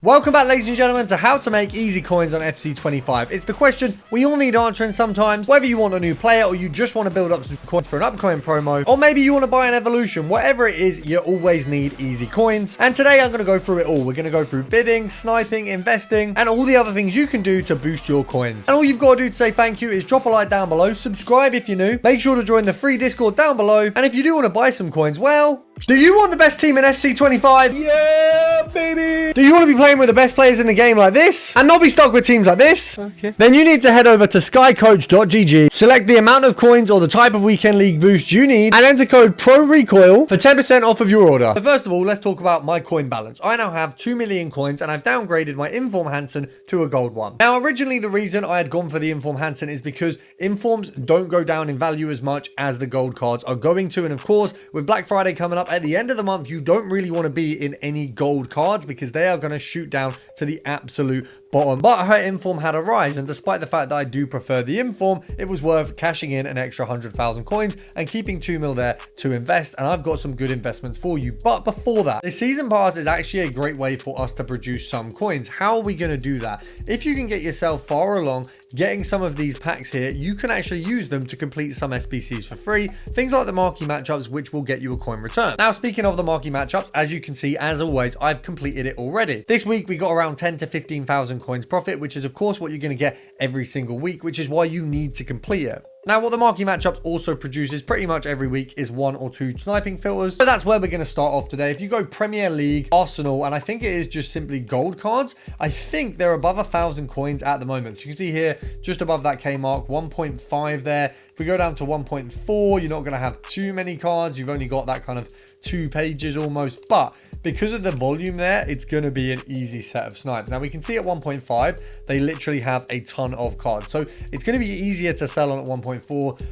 Welcome back, ladies and gentlemen, to how to make easy coins on FC25. It's the question we all need answering sometimes, whether you want a new player or you just want to build up some coins for an upcoming promo, or maybe you want to buy an evolution. Whatever it is, you always need easy coins. And today I'm going to go through it all. We're going to go through bidding, sniping, investing, and all the other things you can do to boost your coins. And all you've got to do to say thank you is drop a like down below, subscribe if you're new, make sure to join the free Discord down below, and if you do want to buy some coins, well, do you want the best team in FC25? Yeah, baby! Do you want to be playing with the best players in the game like this and not be stuck with teams like this? Okay. Then you need to head over to skycoach.gg, select the amount of coins or the type of weekend league boost you need, and enter code PRORECOIL for 10% off of your order. So first of all, let's talk about my coin balance. I now have 2 million coins and I've downgraded my Inform Hansen to a gold one. Now, originally the reason I had gone for the Inform Hansen is because Informs don't go down in value as much as the gold cards are going to. And of course, with Black Friday coming up at the end of the month, you don't really want to be in any gold cards because they are going to shoot down to the absolute bottom. But her Inform had a rise, and despite the fact that I do prefer the Inform, it was worth cashing in an extra 100,000 coins and keeping 2 mil there to invest. And I've got some good investments for you. But before that, the season pass is actually a great way for us to produce some coins. How are we going to do that? If you can get yourself far along getting some of these packs here, you can actually use them to complete some SBCs for free. Things like the marquee matchups, which will get you a coin return. Now, speaking of the marquee matchups, as you can see, as always, I've completed it already. This week, we got around 10 to 15,000 coins profit, which is of course what you're going to get every single week, which is why you need to complete it. Now, what the marquee matchups also produces pretty much every week is 1 or 2 sniping filters. So that's where we're going to start off today. If you go Premier League, Arsenal, and I think it is just simply gold cards, I think they're above 1,000 coins at the moment. So you can see here, just above that K mark, 1.5 there. If we go down to 1.4, you're not going to have too many cards. You've only got that kind of 2 pages almost. But because of the volume there, it's going to be an easy set of snipes. Now, we can see at 1.5, they literally have a ton of cards. So it's going to be easier to sell on at 1.4.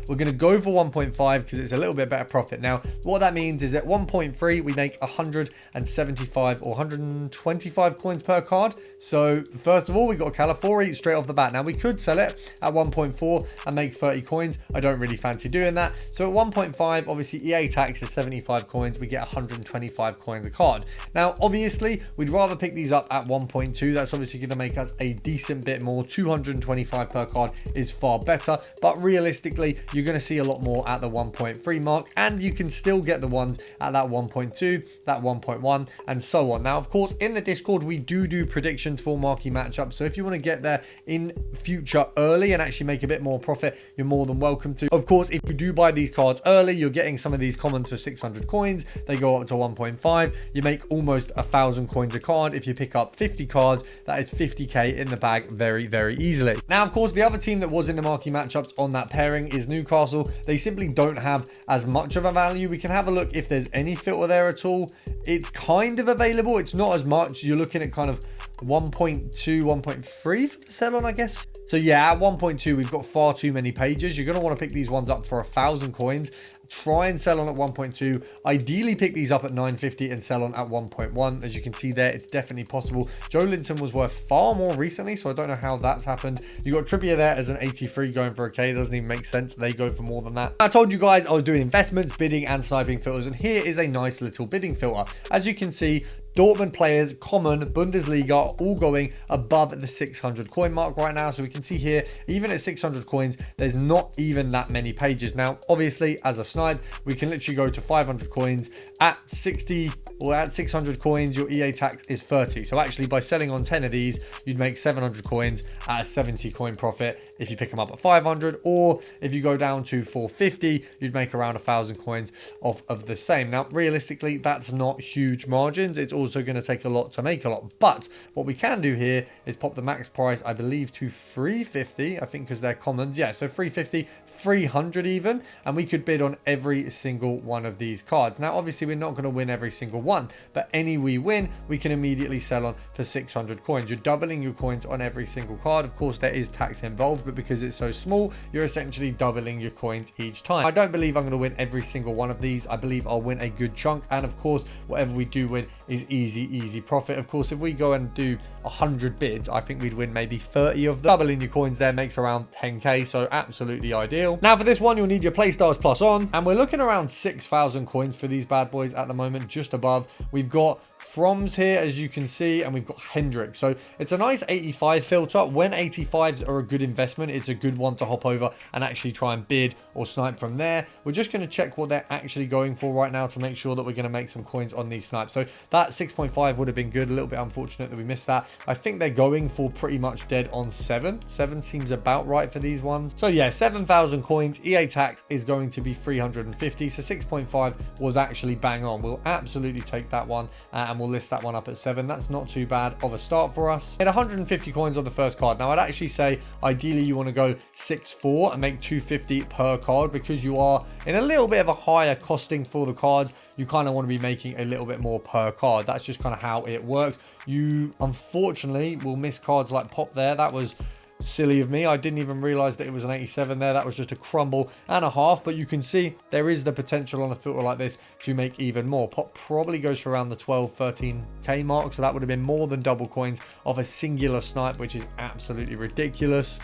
We're going to go for 1.5 because it's a little bit better profit. Now, what that means is at 1.3, we make 175 or 125 coins per card. So first of all, we got a Calafori straight off the bat. Now, we could sell it at 1.4 and make 30 coins. I don't really fancy doing that. So at 1.5, obviously EA tax is 75 coins. We get 125 coins a card. Now, obviously, we'd rather pick these up at 1.2. That's obviously going to make us a decent bit more. 225 per card is far better, but realistically, you're going to see a lot more at the 1.3 mark, and you can still get the ones at that 1.2, that 1.1, and so on. Now, of course, in the Discord, we do predictions for marquee matchups. So if you want to get there in future early and actually make a bit more profit, you're more than welcome to. Of course, if you do buy these cards early, you're getting some of these commons for 600 coins. They go up to 1.5. You make almost 1,000 coins a card. If you pick up 50 cards, that is 50k in the bag very easily. Now, of course, the other team that was in the marquee matchups on that pairing is Newcastle. They simply don't have as much of a value. We can have a look if there's any filter there at all. It's kind of available. It's not as much. You're looking at kind of 1.2, 1.3 for the sell on, I guess. So yeah, at 1.2, we've got far too many pages. You're going to want to pick these ones up for 1,000 coins. Try and sell on at 1.2. Ideally, pick these up at 950 and sell on at 1.1. As you can see there, it's definitely possible. Joe Linton was worth far more recently, so I don't know how that's happened. You got Trippier there as an 83 going for a K. It doesn't even make sense. They go for more than that. I told you guys I was doing investments, bidding, and sniping filters, and here is a nice little bidding filter. As you can see, Dortmund players, common, Bundesliga, are all going above the 600 coin mark right now. So we can see here, even at 600 coins, there's not even that many pages. Now, obviously, as a snipe, we can literally go to 500 coins. At 60 or at 600 coins, your EA tax is 30. So actually, by selling on 10 of these, you'd make 700 coins at a 70 coin profit if you pick them up at 500. Or if you go down to 450, you'd make around 1,000 coins off of the same. Now, realistically, that's not huge margins. It's also going to take a lot to make a lot, but what we can do here is pop the max price, I believe, to 350, I think, because they're commons. Yeah, so 350, 300 even, and we could bid on every single one of these cards. Now, obviously, we're not going to win every single one, but any we win, we can immediately sell on for 600 coins. You're doubling your coins on every single card. Of course, there is tax involved, but because it's so small, you're essentially doubling your coins each time. I don't believe I'm going to win every single one of these. I believe I'll win a good chunk, and of course, whatever we do win is easy profit. Of course, if we go and do 100 bids, I think we'd win maybe 30 of them. Doubling your coins there makes around 10k, so absolutely ideal. Now, for this one, you'll need your Playstars Plus on, and we're looking around 6,000 coins for these bad boys at the moment, just above. We've got Froms here, as you can see, and we've got Hendrick. So it's a nice 85 filter. When 85s are a good investment, it's a good one to hop over and actually try and bid or snipe from there. We're just going to check what they're actually going for right now to make sure that we're going to make some coins on these snipes. So that 6.5 would have been good. A little bit unfortunate that we missed that. I think they're going for pretty much dead on 7. 7 seems about right for these ones. So yeah, 7,000 coins. EA tax is going to be 350. So 6.5 was actually bang on. We'll absolutely take that one and we'll list that one up at 7. That's not too bad of a start for us. Hit 150 coins on the first card. Now I'd actually say ideally you want to go 6-4 and make 250 per card, because you are in a little bit of a higher costing for the cards. You kind of want to be making a little bit more per card. That's just kind of how it works. You unfortunately will miss cards like Pop there. That was silly of me. I didn't even realize that it was an 87 there. That was just a crumble and a half, but you can see there is the potential on a filter like this to make even more. Pop probably goes for around the 12-13k mark, so that would have been more than double coins of a singular snipe, which is absolutely ridiculous.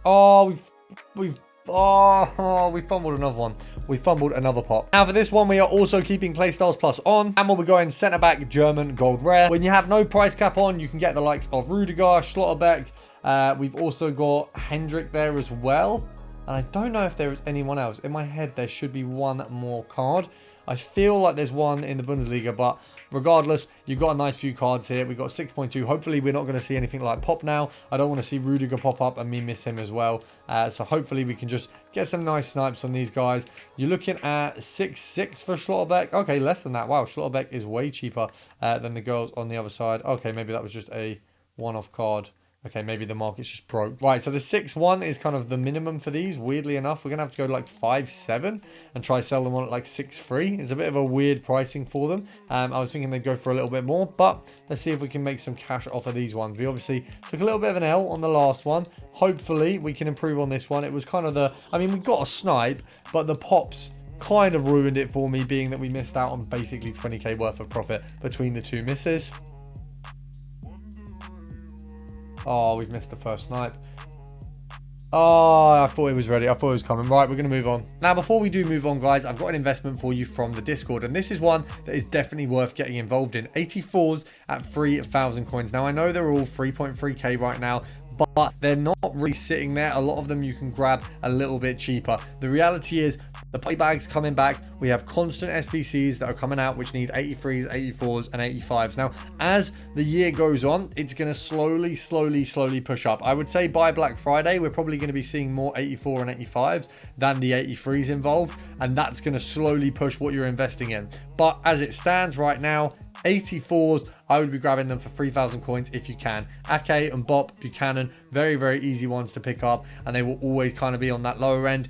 Oh, we fumbled another one. We fumbled another pop. Now for this one, we are also keeping Playstyles Plus on, and we'll be going centre back German gold rare. When you have no price cap on, you can get the likes of Rudiger, Schlotterbeck. We've also got Hendrick there as well, and I don't know if there is anyone else. In my head, there should be one more card. I feel like there's one in the Bundesliga, but regardless, you've got a nice few cards here. We've got 6.2. Hopefully, we're not going to see anything like Pop now. I don't want to see Rudiger pop up and me miss him as well. So hopefully, we can just get some nice snipes on these guys. You're looking at 6.6 for Schlotterbeck. Okay, less than that. Wow, Schlotterbeck is way cheaper than the girls on the other side. Okay, maybe that was just a one-off card. Okay, maybe the market's just broke. Right, so the 6.1 is kind of the minimum for these. Weirdly enough, we're going to have to go to like 5.7 and try sell them on at like 6.3. It's a bit of a weird pricing for them. I was thinking they'd go for a little bit more, but let's see if we can make some cash off of these ones. We obviously took a little bit of an L on the last one. Hopefully, we can improve on this one. It was kind of the... I mean, we got a snipe, but the pops kind of ruined it for me, being that we missed out on basically 20k worth of profit between the two misses. Oh, we've missed the first snipe. Oh, I thought it was ready. I thought it was coming. Right, we're going to move on. Now, before we do move on, guys, I've got an investment for you from the Discord. And this is one that is definitely worth getting involved in. 84s at 3,000 coins. Now, I know they're all 3.3k right now, but they're not really sitting there. A lot of them you can grab a little bit cheaper. The reality is the play bags coming back. We have constant SBCs that are coming out, which need 83s, 84s, and 85s. Now, as the year goes on, it's going to slowly push up. I would say by Black Friday, we're probably going to be seeing more 84 and 85s than the 83s involved. And that's going to slowly push what you're investing in. But as it stands right now, 84s, I would be grabbing them for 3,000 coins if you can. Ake and Bop, Buchanan, very easy ones to pick up, and they will always kind of be on that lower end.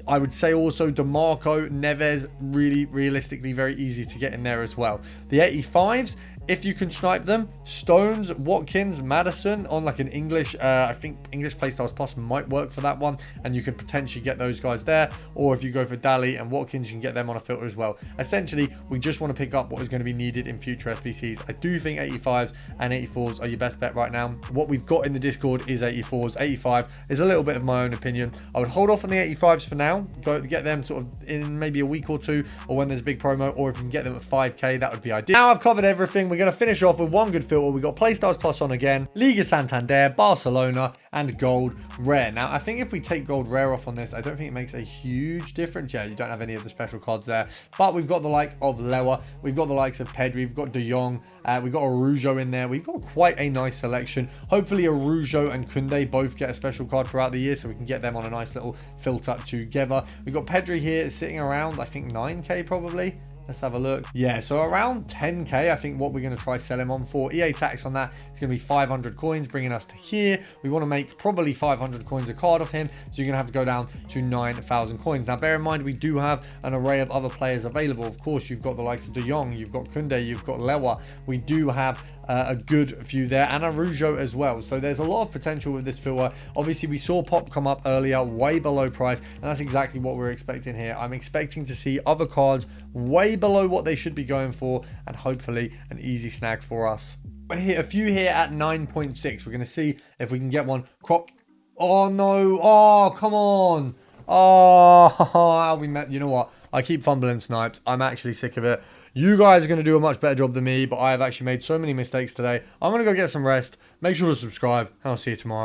I would say also DeMarco, Neves, really realistically very easy to get in there as well. The 85s, if you can snipe them, Stones, Watkins, Madison on like an English, I think English Playstyles Plus might work for that one, and you could potentially get those guys there. Or if you go for Daly and Watkins, you can get them on a filter as well. Essentially, we just want to pick up what is going to be needed in future SBCs. I do think 85s and 84s are your best bet right now. What we've got in the Discord is 84s. 85 is a little bit of my own opinion. I would hold off on the 85s for now. Go get them sort of in maybe a week or two, or when there's a big promo, or if you can get them at 5k, that would be ideal. Now I've covered everything. We're going to finish off with one good filter. We've got Playstyles Plus on again, Liga Santander, Barcelona, and Gold Rare. Now, I think if we take Gold Rare off on this, I don't think it makes a huge difference. Yeah, you don't have any of the special cards there, but we've got the likes of Lewa, we've got the likes of Pedri, we've got De Jong, we've got Arujo in there. We've got quite a nice selection. Hopefully Arujo and Kunde both get a special card throughout the year, so we can get them on a nice little filter together. We've got Pedri here sitting around, I think 9k probably. Let's have a look. Yeah, so around 10k, I think what we're going to try sell him on for. EA tax on that, it's going to be 500 coins, bringing us to here. We want to make probably 500 coins a card of him, so you're going to have to go down to 9,000 coins. Now, bear in mind, we do have an array of other players available. Of course, you've got the likes of De Jong, you've got Kunde, you've got Lewa. We do have a good few there, and Arujo as well. So there's a lot of potential with this filter. Obviously, we saw Pop come up earlier, way below price, and that's exactly what we're expecting here. I'm expecting to see other cards way below what they should be going for, and hopefully an easy snag for us. We hit a few here at 9.6. We're going to see if we can get one. Crop. Oh no. Oh, come on. Oh, how we met. You know what? I keep fumbling snipes. I'm actually sick of it. You guys are going to do a much better job than me, but I have actually made so many mistakes today. I'm going to go get some rest. Make sure to subscribe, and I'll see you tomorrow.